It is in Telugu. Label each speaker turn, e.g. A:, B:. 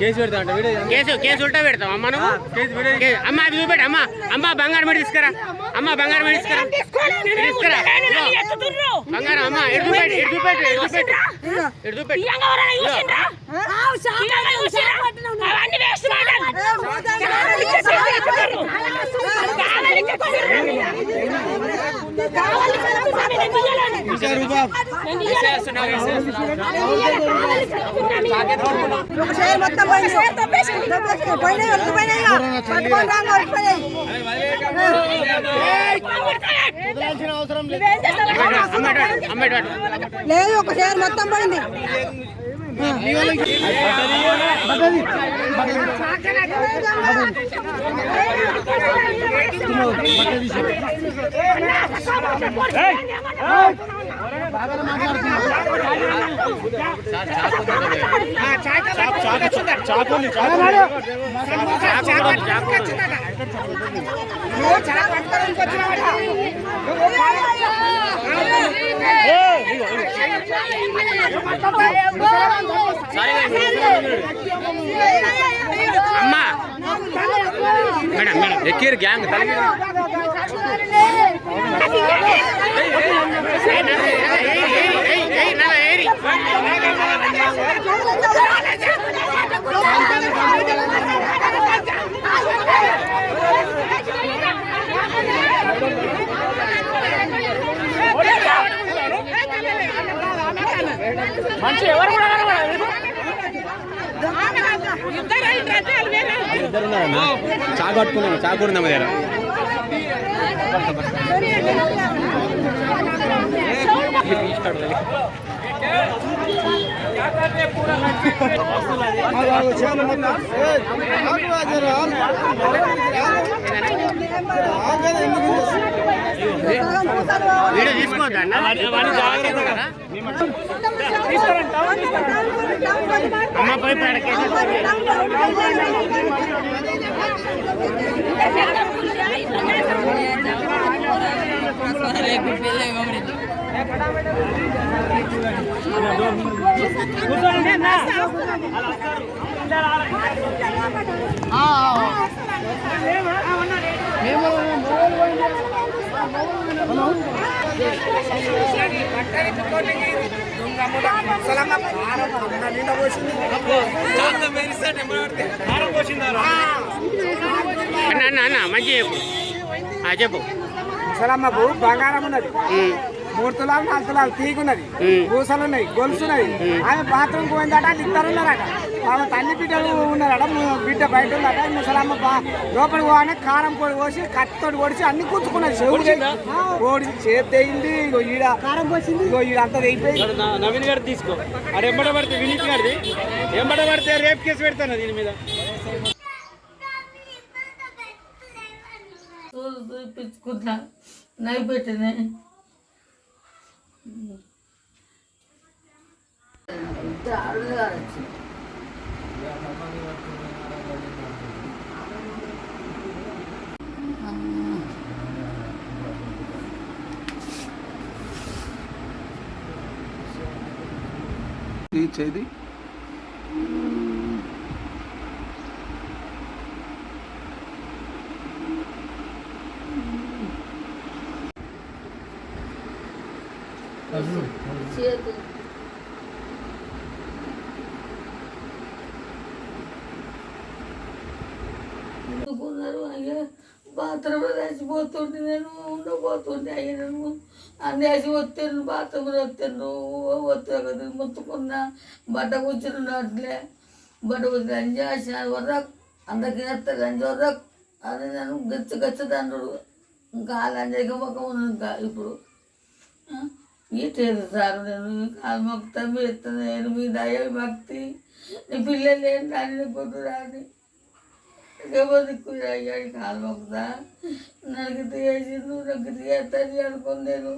A: కేసు ఉల్టా పెడతాం అమ్మ నువ్వు అమ్మ అది చూపెట్టు అమ్మ అమ్మ బంగారం పెట్టి తీసుకురా అమ్మ బంగారం పెట్టి తీసుకురా బంగారం అమ్మ ఎడు చూపెట్టు
B: లేదు ఒక షేర్ మొత్తం పోయింది.
A: అమ్మా మేడం మేడం ఎక్కిరు గ్యాంగ్ తలగి మంచి ఎవరు కూడా చాకు పట్టుకున్నాము చాకు కూడా దగ్గర వీడియో తీసుకోవద్దా జాగ్రత్త కదా అమ్మ పోయి మంచి చెప్పు
C: ముసలమ్మకు బంగారం ఉన్నది, 3 తులాలు 4 తులాలు తీగున్నది, పూసలు ఉన్నాయి, గొలుసున్నది. ఆమె బాత్రూమ్ పోయిందట, ఇద్దరు ఉన్నారట. ఆమె తల్లి బిడ్డలు ఉన్నారట, బిడ్డ బయట ఉన్నట. ముసలమ్మ లోపలికి పోగానే కారం పొడి పోసి కత్తితోటి పొడిచి అన్ని కూర్చుకున్నది. చెవుడు ఓడి చేతి తెగింది, ఈడ కారం పోసింది, ఈడ అంతా తెగిపోయింది.
D: నవీన్ గారు తీసుకో, అది ఎంబడ పడితే వినీత్ గారిది ఎంబడ పడితే రేపు కేసు పెడతాను దీని మీద.
E: చూపించుకుంటా నైపెట్టినే
F: చేది
E: అనుకున్నారు. అయ్యా బాత్రూంలో వేసిపోతుండే, నేను ఉండబోతుండే. అయ్యా నేను అన్ని వేసి వస్తాను, బాత్రూంలో వస్తాను, వస్తాను మొత్తుకున్నా. బట్ట కూర్చుని అట్లే బట్ట కూర్చుని గంజి వేసిన వరకు అందరికి వేస్తా గంజి వరకు అది నేను గచ్చదండ్రుడు. ఇంకా అలాంటి ముఖం ఉంది. ఇంకా ఇప్పుడు ఇటేది సార్, నేను కాలు మొక్తా మీరు నేను మీ దయ భక్తి, నీ పిల్లలు ఏంటి అని కొట్టురాని ఎవరు దిక్కు అయ్యాడు కాలు మొక్తా. నరికి తీసి నువ్వు నరికి తీస్తాను అనుకుని నేను